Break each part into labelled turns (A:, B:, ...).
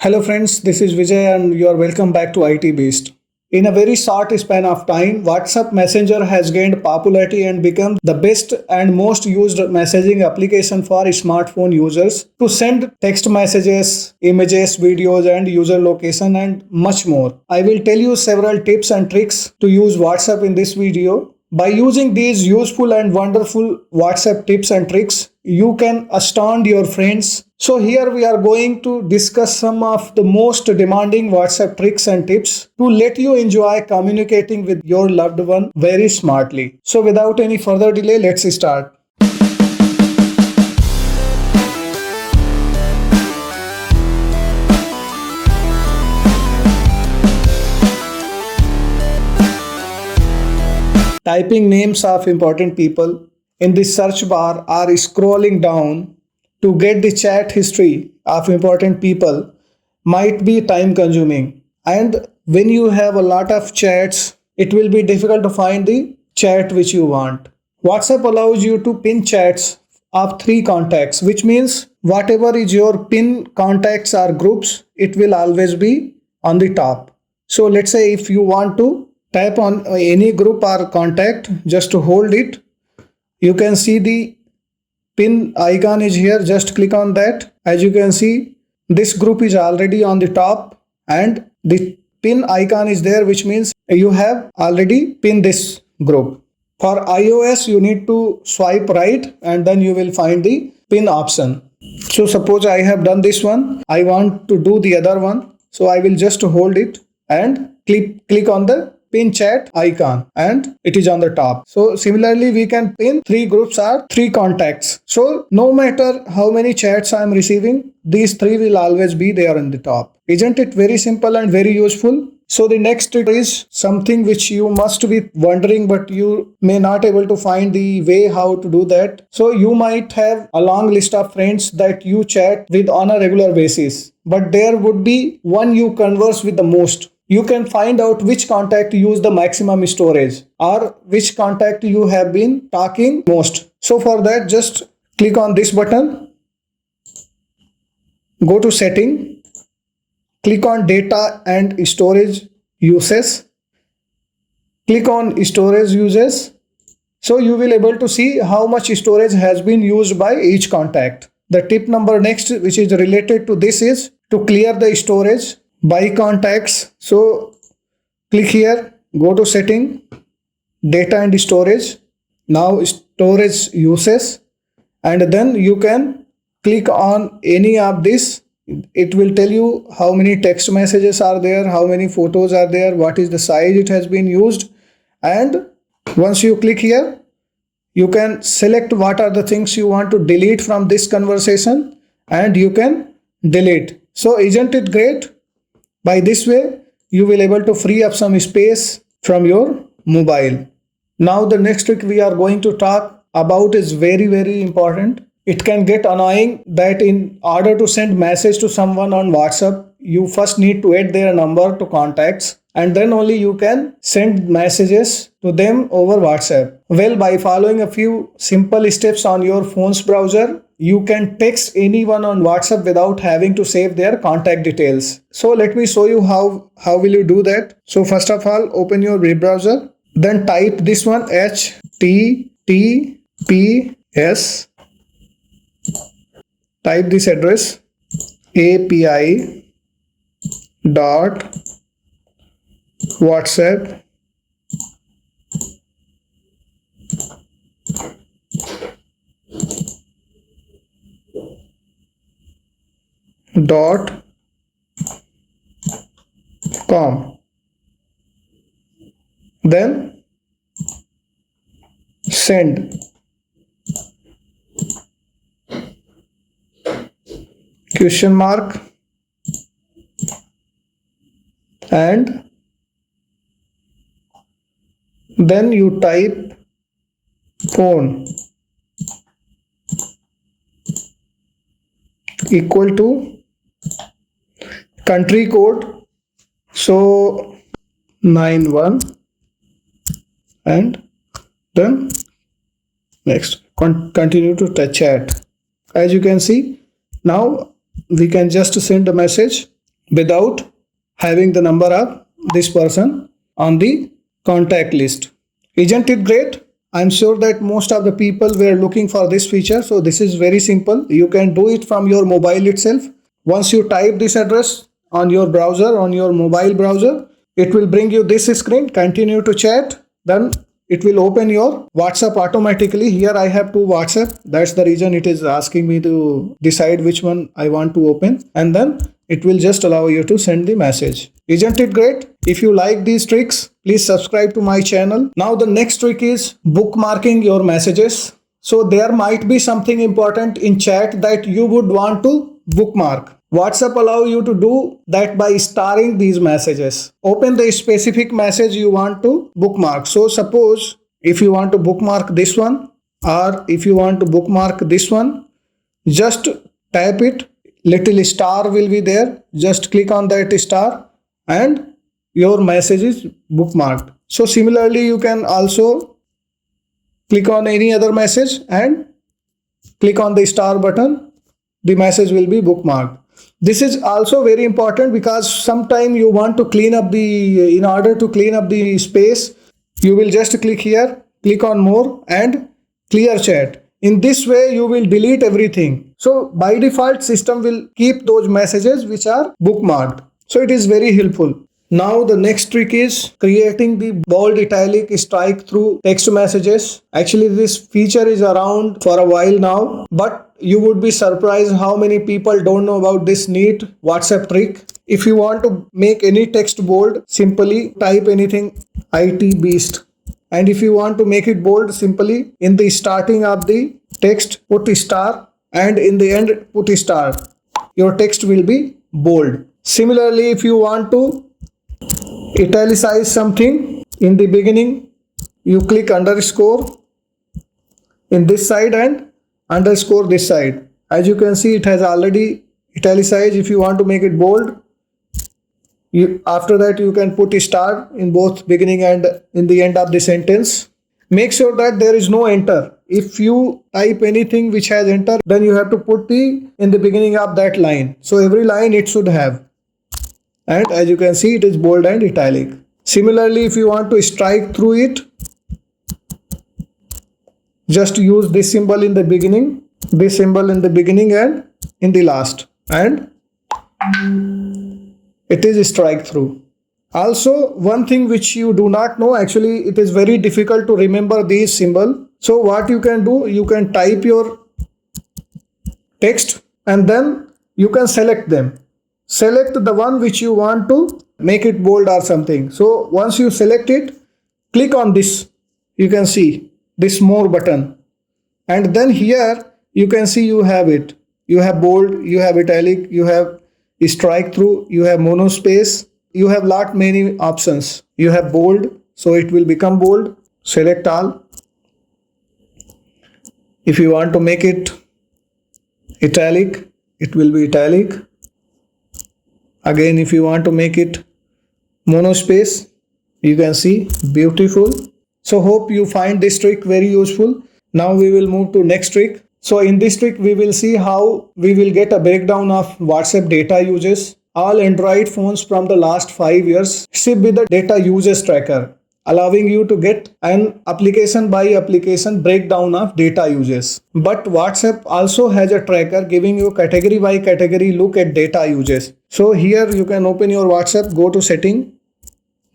A: Hello friends, this is Vijay and you are welcome back to IT Beast. In a very short span of time, WhatsApp Messenger has gained popularity and become the best and most used messaging application for smartphone users to send text messages, images, videos and user location and much more. I will tell you several tips and tricks to use WhatsApp in this video. By using these useful and wonderful WhatsApp tips and tricks, you can astound your friends. So here we are going to discuss some of the most demanding WhatsApp tricks and tips to let you enjoy communicating with your loved one very smartly. So without any further delay, let's start. Typing names of important people in the search bar or scrolling down to get the chat history of important people might be time consuming. And when you have a lot of chats, it will be difficult to find the chat which you want. WhatsApp allows you to pin chats of three contacts, which means whatever is your pin contacts or groups, it will always be on the top. So let's say if you want to tap on any group or contact, just to hold it, you can see the pin icon is here. Just click on that. As you can see, this group is already on the top and the pin icon is there, which means you have already pinned this group. For iOS, you need to swipe right and then you will find the pin option. So suppose I have done this one, I want to do the other one, so I will just hold it and click on the pin chat icon and it is on the top. So similarly, we can pin three groups or three contacts. So no matter how many chats I am receiving, these three will always be there on the top. Isn't it very simple and very useful? So the next trick is something which you must be wondering, but you may not able to find the way how to do that. So you might have a long list of friends that you chat with on a regular basis, but there would be one you converse with the most. You can find out which contact use the maximum storage or which contact you have been talking most. So for that, just click on this button, go to setting, click on data and storage uses, click on storage uses. So you will able to see how much storage has been used by each contact. The tip number next, which is related to this, is to clear the storage by contacts. So click here, go to setting, data and storage, now storage uses, and then you can click on any of this. It will tell you how many text messages are there, how many photos are there, what is the size it has been used. And once you click here, you can select what are the things you want to delete from this conversation and you can delete. So isn't it great? By this way, you will able to free up some space from your mobile. Now the next trick we are going to talk about is very important. It can get annoying that in order to send message to someone on WhatsApp, you first need to add their number to contacts and then only you can send messages to them over WhatsApp. Well, by following a few simple steps on your phone's browser, you can text anyone on WhatsApp without having to save their contact details. So let me show you how will you do that. So first of all, open your web browser, then type this one, https, type this address, api.whatsapp .com. Then send. Question mark and then you type phone equal to country code, so 91 and then next continue to chat. As you can see, now we can just send a message without having the number of this person on the contact list. Isn't it great? I'm sure that most of the people were looking for this feature. So this is very simple. You can do it from your mobile itself. Once you type this address on your browser, on your mobile browser, it will bring you this screen. Continue to chat. Then it will open your WhatsApp automatically. Here I have two WhatsApp. That's the reason it is asking me to decide which one I want to open. And then it will just allow you to send the message. Isn't it great? If you like these tricks, please subscribe to my channel. Now the next trick is bookmarking your messages. So there might be something important in chat that you would want to bookmark. WhatsApp allow you to do that by starring these messages. Open the specific message you want to bookmark. So suppose if you want to bookmark this one, or if you want to bookmark this one, just tap it. Little star will be there. Just click on that star and your message is bookmarked. So similarly, you can also click on any other message and click on the star button. The message will be bookmarked. This is also very important because sometime you want to clean up in order to clean up the space, you will just click here, click on more and clear chat. In this way, you will delete everything. So by default, system will keep those messages which are bookmarked. So it is very helpful. Now the next trick is creating the bold, italic, strike through text messages. Actually, this feature is around for a while now, but you would be surprised how many people don't know about this neat WhatsApp trick. If you want to make any text bold, simply type anything IT beast. And if you want to make it bold, simply in the starting of the text, put a star, and in the end, put a star. Your text will be bold. Similarly, if you want to italicize something in the beginning, you click underscore in this side and underscore this side. As you can see, it has already italicized. If you want to make it bold, after that you can put a star in both beginning and in the end of the sentence. Make sure that there is no enter. If you type anything which has enter, then you have to put in the beginning of that line. So every line it should have. And as you can see, it is bold and italic. Similarly, if you want to strike through it, just use this symbol in the beginning, this symbol in the beginning and in the last, and it is strike through. Also, one thing which you do not know, actually it is very difficult to remember these symbols. So what you can do, you can type your text and then you can select them. Select the one which you want to make it bold or something. So once you select it, click on this. You can see this more button. And then here you can see you have it. You have bold, you have italic, you have strike through, you have monospace, you have many options. You have bold, so it will become bold. Select all. If you want to make it italic, it will be italic. Again, if you want to make it monospace, you can see beautiful. So hope you find this trick very useful. Now we will move to next trick. So in this trick, we will see how we will get a breakdown of WhatsApp data uses. All Android phones from the last 5 years ship with the data uses tracker, allowing you to get an application by application breakdown of data uses. But WhatsApp also has a tracker giving you category by category look at data uses. So here you can open your WhatsApp, go to setting,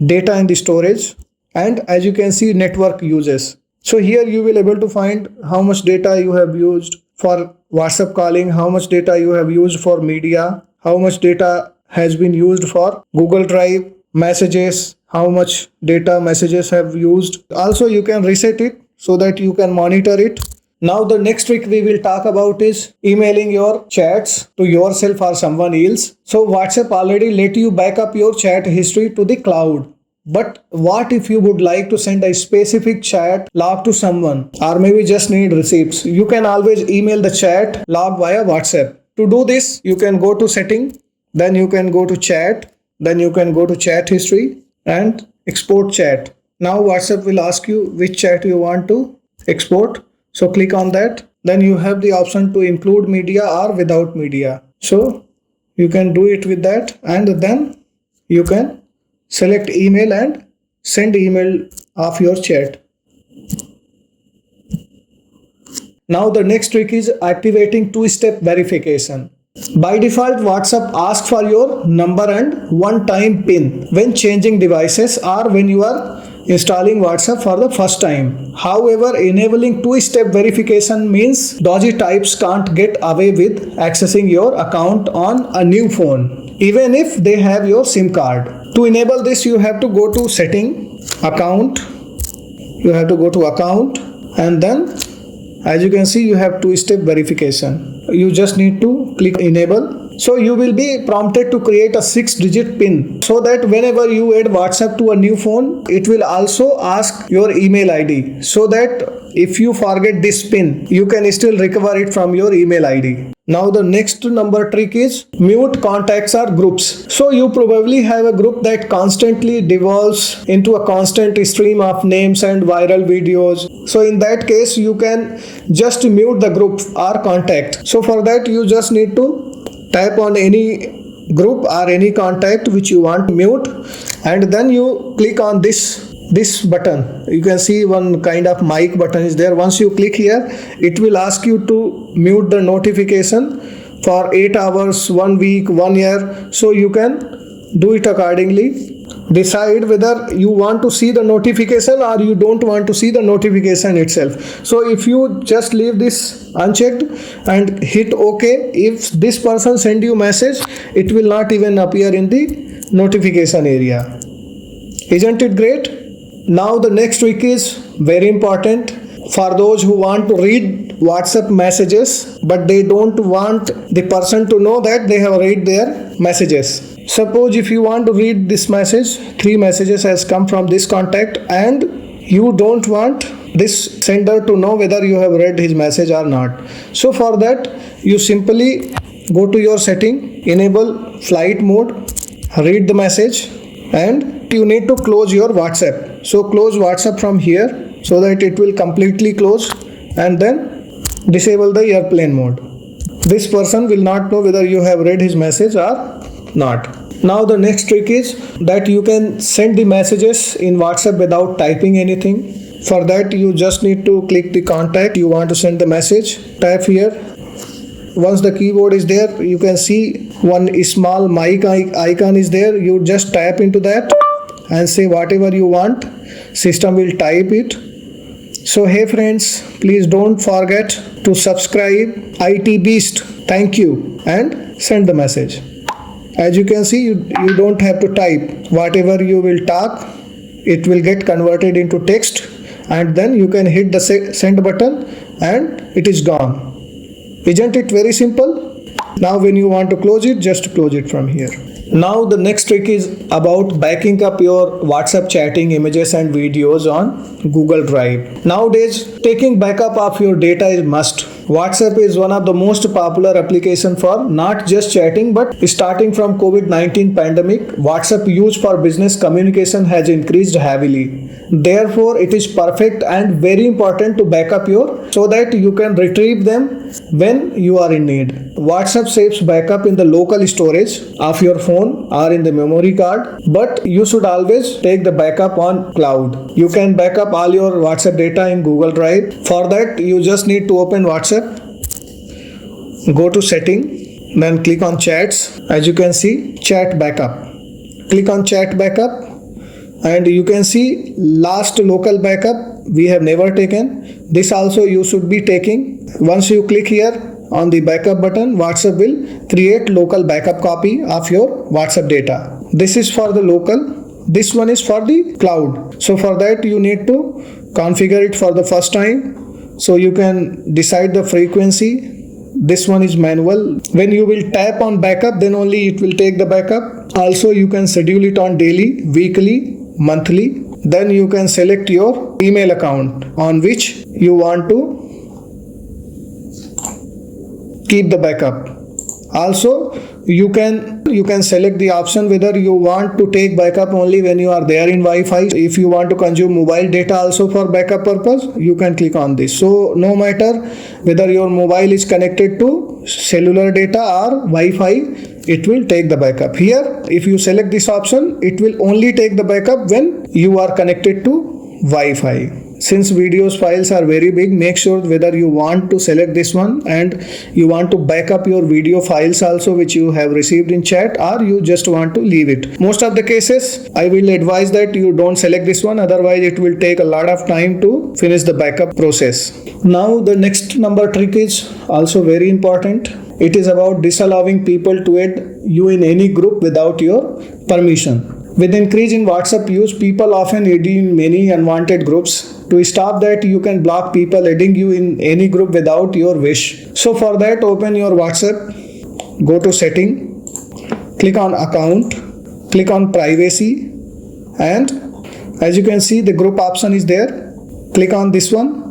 A: data and storage, and as you can see, network uses. So here you will able to find how much data you have used for WhatsApp calling, how much data you have used for media, how much data has been used for Google Drive, messages, how much data messages have used. Also you can reset it so that you can monitor it. Now the next trick we will talk about is emailing your chats to yourself or someone else. So WhatsApp already let you back up your chat history to the cloud. But what if you would like to send a specific chat log to someone, or maybe just need receipts? You can always email the chat log via WhatsApp. To do this, you can go to setting, then you can go to chat, then you can go to chat history and export chat. Now WhatsApp will ask you which chat you want to export. So click on that. Then you have the option to include media or without media. So You can do it with that, and then you can select email and send email of your chat. Now the next trick is activating two-step verification. By default, WhatsApp asks for your number and one-time PIN when changing devices or when you are installing WhatsApp for the first time. However, enabling two-step verification means dodgy types can't get away with accessing your account on a new phone, even if they have your SIM card. To enable this, you have to go to setting, account, you have to go to account, and then as you can see, you have two-step verification. You just need to click enable. So you will be prompted to create a 6-digit PIN so that whenever you add WhatsApp to a new phone, it will also ask your email ID so that if you forget this PIN, you can still recover it from your email ID. Now the next number trick is mute contacts or groups. So you probably have a group that constantly devolves into a constant stream of names and viral videos. So in that case, you can just mute the group or contact. So for that, you just need to tap on any group or any contact which you want to mute, and then you click on this button. You can see one kind of mic button is there. Once you click here, it will ask you to mute the notification for 8 hours, 1 week, 1 year. So you can do it accordingly. Decide whether you want to see the notification or you don't want to see the notification itself. So if you just leave this unchecked and hit OK, if this person send you message, it will not even appear in the notification area. Isn't it great? Now the next trick is very important for those who want to read WhatsApp messages but they don't want the person to know that they have read their messages. Suppose if you want to read this message, 3 messages has come from this contact and you don't want this sender to know whether you have read his message or not. So for that, you simply go to your setting, enable flight mode, read the message, and you need to close your WhatsApp. So close WhatsApp from here so that it will completely close, and then disable the airplane mode. This person will not know whether you have read his message or not. Now the next trick is that you can send the messages in WhatsApp without typing anything. For that, you just need to click the contact you want to send the message, tap here. Once the keyboard is there, you can see one small mic icon is there. You just tap into that and say whatever you want. System will type it. So hey friends, please don't forget to subscribe IT Beast. Thank you, and send the message. As you can see, you don't have to type. Whatever you will talk, it will get converted into text, and then you can hit the send button and it is gone. Isn't it very simple? Now when you want to close it, just close it from here. Now the next trick is about backing up your WhatsApp chatting images and videos on Google Drive. Nowadays, taking backup of your data is must. WhatsApp is one of the most popular application for not just chatting, but starting from COVID-19 pandemic, WhatsApp use for business communication has increased heavily. Therefore, it is perfect and very important to back up so that you can retrieve them when you are in need. WhatsApp saves backup in the local storage of your phone or in the memory card, but you should always take the backup on cloud. You can back up all your WhatsApp data in Google Drive. For that, you just need to open WhatsApp, go to setting, then click on chats. As you can see, chat backup. Click on chat backup and you can see last local backup we have never taken. This also you should be taking. Once you click here on the backup button, WhatsApp will create local backup copy of your WhatsApp data. This is for the local. This one is for the cloud. So for that you need to configure it for the first time. So you can decide the frequency. This one is manual. When you will tap on backup, then only it will take the backup. Also you can schedule it on daily, weekly, monthly. Then you can select your email account on which you want to keep the backup. Also you can select the option whether you want to take backup only when you are there in Wi-Fi. If you want to consume mobile data also for backup purpose, you can click on this. So no matter whether your mobile is connected to cellular data or Wi-Fi, it will take the backup. Here, if you select this option, it will only take the backup when you are connected to Wi-Fi. Since videos files are very big, make sure whether you want to select this one and you want to back up your video files also which you have received in chat, or you just want to leave it. Most of the cases, I will advise that you don't select this one, otherwise it will take a lot of time to finish the backup process. Now the next number trick is also very important. It is about disallowing people to add you in any group without your permission. With increase in WhatsApp use, people often add you in many unwanted groups. To stop that, you can block people adding you in any group without your wish. So for that, open your WhatsApp, go to setting, click on account, click on privacy, and as you can see the group option is there. Click on this one,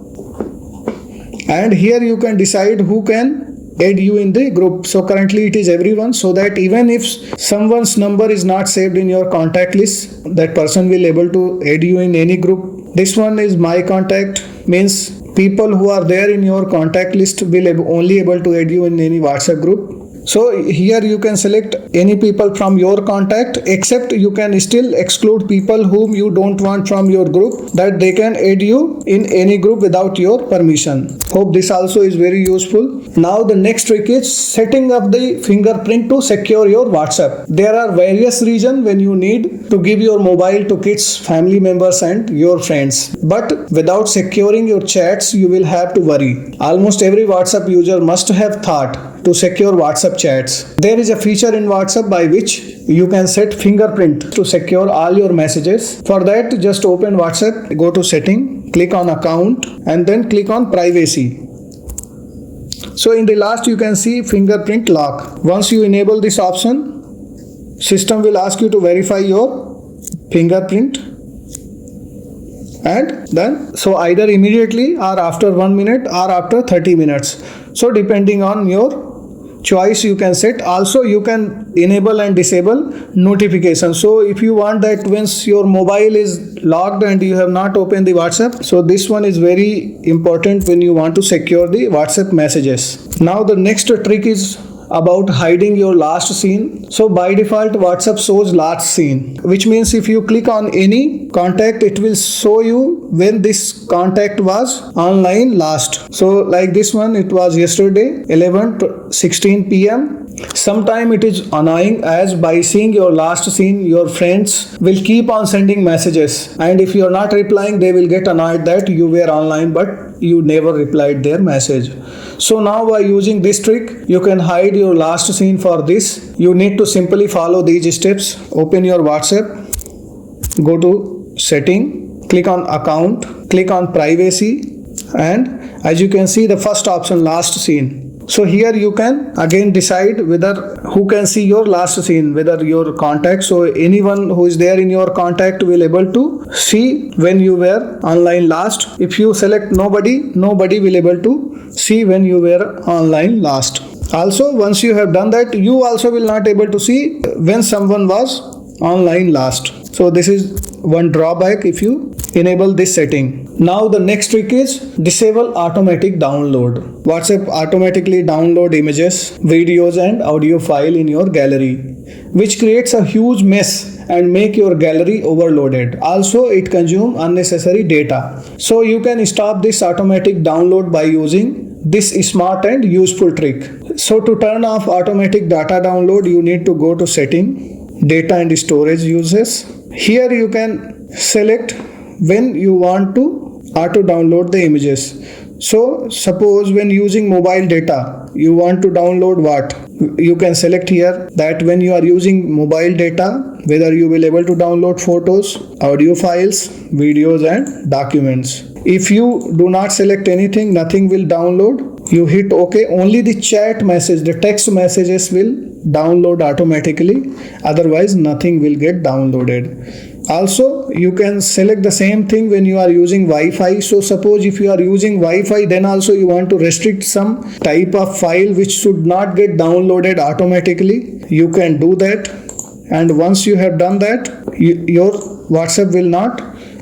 A: and here you can decide who can add you in the group. So currently it is everyone, so that even if someone's number is not saved in your contact list, that person will able to add you in any group. This one is my contact, means people who are there in your contact list will only able to add you in any WhatsApp group. So here you can select any people from your contact, except you can still exclude people whom you don't want from your group, that they can add you in any group without your permission. Hope this also is very useful. Now the next trick is setting up the fingerprint to secure your WhatsApp. There are various reasons when you need to give your mobile to kids, family members and your friends. But without securing your chats, you will have to worry. Almost every WhatsApp user must have thought to secure WhatsApp chats. There is a feature in WhatsApp by which you can set fingerprint to secure all your messages. For that, just open WhatsApp, go to setting, click on account, and then click on privacy. So in the last you can see fingerprint lock. Once you enable this option, system will ask you to verify your fingerprint, and then so either immediately or after 1 minute or after 30 minutes. So depending on your choice you can set. Also you can enable and disable notifications. So if you want that once your mobile is locked and you have not opened the WhatsApp, so this one is very important when you want to secure the WhatsApp messages. Now the next trick is about hiding your last scene. So by default WhatsApp shows last scene, which means if you click on any contact, it will show you when this contact was online last. So like this one, it was yesterday 11:16 p.m. Sometime it is annoying, as by seeing your last scene, your friends will keep on sending messages, and if you are not replying, they will get annoyed that you were online but you never replied their message. So now by using this trick, you can hide your last scene. For this, you need to simply follow these steps. Open your WhatsApp, go to setting, click on account, click on privacy, and as you can see the first option, last scene. So here you can again decide whether who can see your last scene, whether your contact. So anyone who is there in your contact will able to see when you were online last. If you select nobody, nobody will able to see when you were online last. Also, once you have done that, you also will not able to see when someone was online last. So this is one drawback if you enable this setting. Now the next trick is disable automatic download. WhatsApp automatically download images, videos and audio file in your gallery, which creates a huge mess and make your gallery overloaded. Also it consumes unnecessary data. So you can stop this automatic download by using this smart and useful trick. So to turn off automatic data download, you need to go to setting, data and storage uses. Here you can select when you want to auto download the images. So suppose when using mobile data, you want to download what? You can select here that when you are using mobile data, whether you will able to download photos, audio files, videos and documents. If you do not select anything, nothing will download. You hit OK, only the chat message, the text messages will download automatically. Otherwise, nothing will get downloaded. Also, you can select the same thing when you are using Wi-Fi. So suppose if you are using Wi-Fi, then also you want to restrict some type of file which should not get downloaded automatically. You can do that. And once you have done that, your WhatsApp will not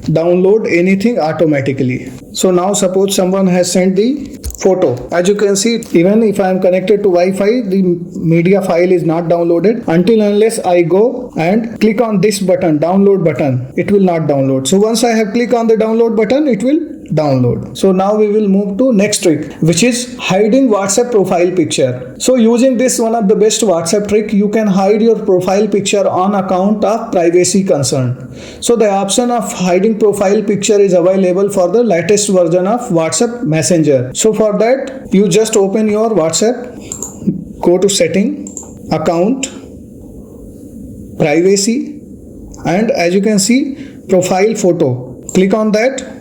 A: download anything automatically. So now suppose someone has sent the photo. As you can see, even if I am connected to Wi-Fi, the media file is not downloaded until unless I go and click on this button, download button. It will not download. So once I have clicked on the download button, it will download. So now we will move to next trick, which is hiding WhatsApp profile picture. So using this one of the best WhatsApp trick, you can hide your profile picture on account of privacy concern. So the option of hiding profile picture is available for the latest version of WhatsApp Messenger. So for that, you just open your WhatsApp, go to setting, account, privacy, and as you can see, profile photo. Click on that,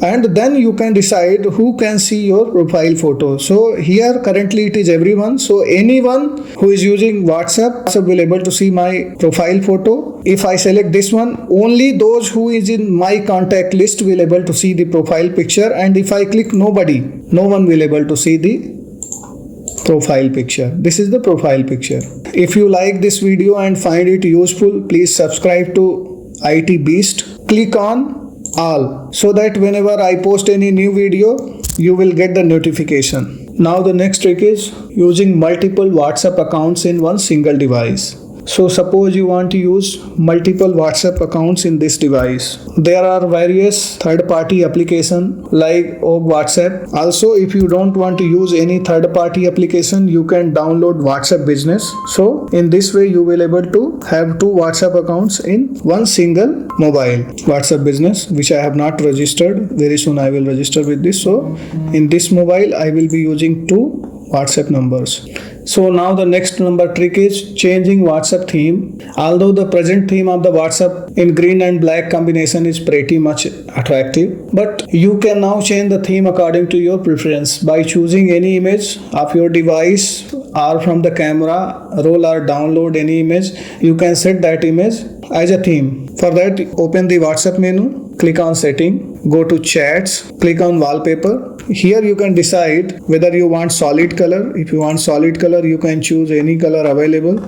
A: and then you can decide who can see your profile photo. So here currently it is everyone. So anyone who is using WhatsApp will able to see my profile photo. If I select this one, only those who is in my contact list will able to see the profile picture. And if I click nobody, no one will able to see the profile picture. This is the profile picture. If you like this video and find it useful, please subscribe to IT Beast. Click on all so that whenever I post any new video, you will get the notification. Now the next trick is using multiple WhatsApp accounts in one single device. So suppose you want to use multiple WhatsApp accounts in this device. There are various third-party applications like WhatsApp. Also, if you don't want to use any third-party application, you can download WhatsApp Business. So in this way, you will able to have two WhatsApp accounts in one single mobile. WhatsApp Business, which I have not registered. Very soon I will register with this. So in this mobile, I will be using two WhatsApp numbers. So now the next number trick is changing WhatsApp theme. Although the present theme of the WhatsApp in green and black combination is pretty much attractive, but you can now change the theme according to your preference by choosing any image of your device or from the camera roll or download any image. You can set that image as a theme. For that, open the WhatsApp menu, click on setting, go to chats, click on wallpaper. Here you can decide whether you want solid color. If you want solid color, you can choose any color available.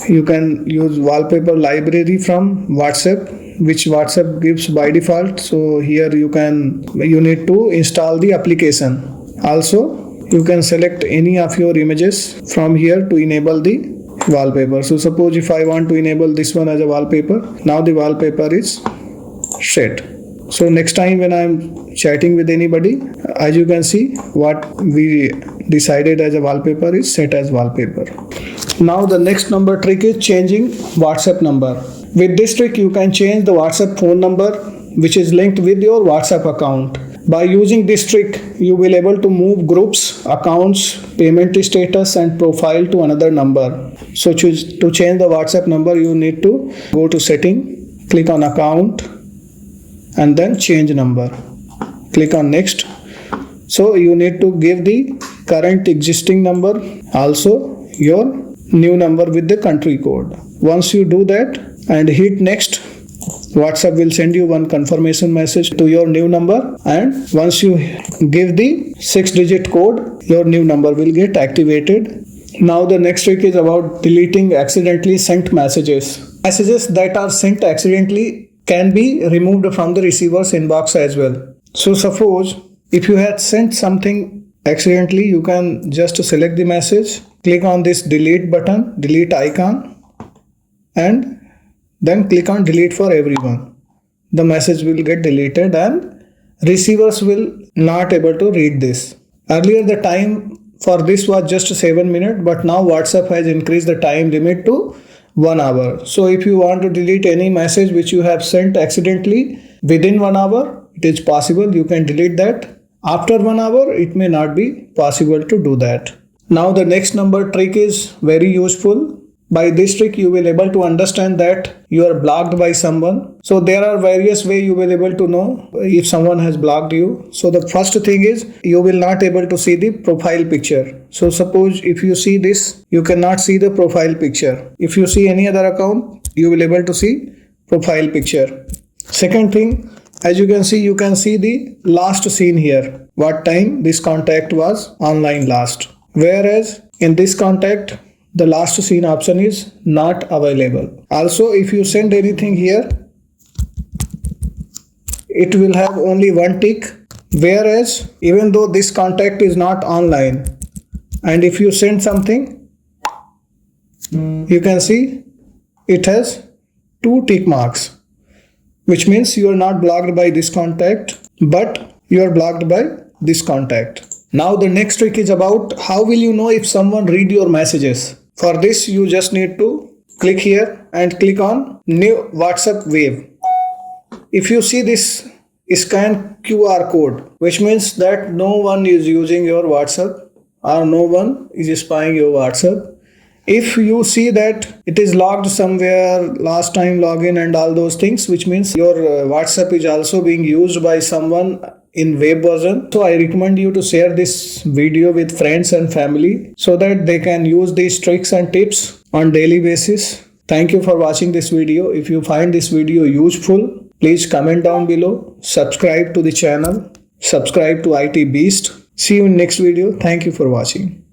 A: You can use wallpaper library from WhatsApp, which WhatsApp gives by default. So here you need to install the application. Also, you can select any of your images from here to enable the wallpaper. So suppose if I want to enable this one as a wallpaper, now the wallpaper is set. So next time when I'm chatting with anybody, as you can see, what we decided as a wallpaper is set as wallpaper. Now the next number trick is changing WhatsApp number. With this trick, you can change the WhatsApp phone number which is linked with your WhatsApp account. By using this trick, you will able to move groups, accounts, payment status and profile to another number. So to change the WhatsApp number, you need to go to setting, click on account, and then change number. Click on next. So you need to give the current existing number, also your new number with the country code. Once you do that and hit next, WhatsApp will send you one confirmation message to your new number, and once you give the 6-digit code, your new number will get activated. Now the next trick is about deleting accidentally sent messages. Messages that are sent accidentally can be removed from the receiver's inbox as well. So suppose if you had sent something accidentally, you can just select the message, click on this delete button, delete icon, and then click on delete for everyone. The message will get deleted and receivers will not able to read this. Earlier the time for this was just 7 minutes, but now WhatsApp has increased the time limit to 1 hour. So if you want to delete any message which you have sent accidentally within 1 hour, it is possible. You can delete that. After 1 hour, it may not be possible to do that. Now the next number trick is very useful. By this trick, you will able to understand that you are blocked by someone. So there are various ways you will able to know if someone has blocked you. So the first thing is you will not able to see the profile picture. So suppose if you see this, you cannot see the profile picture. If you see any other account, you will able to see profile picture. Second thing, as you can see the last seen here. What time this contact was online last. Whereas in this contact, the last seen option is not available. Also, if you send anything here, it will have only one tick. Whereas even though this contact is not online, and if you send something, you can see it has two tick marks, which means you are not blocked by this contact, but you are blocked by this contact. Now the next trick is about how will you know if someone read your messages. For this you just need to click here and click on new WhatsApp wave. If you see this scan QR code, which means that no one is using your WhatsApp or no one is spying your WhatsApp. If you see that it is logged somewhere, last time login and all those things, which means your WhatsApp is also being used by someone in web version. So I recommend you to share this video with friends and family so that they can use these tricks and tips on daily basis. Thank you for watching this video. If you find this video useful, please comment down below, subscribe to the channel, subscribe to IT Beast. See you in next video. Thank you for watching.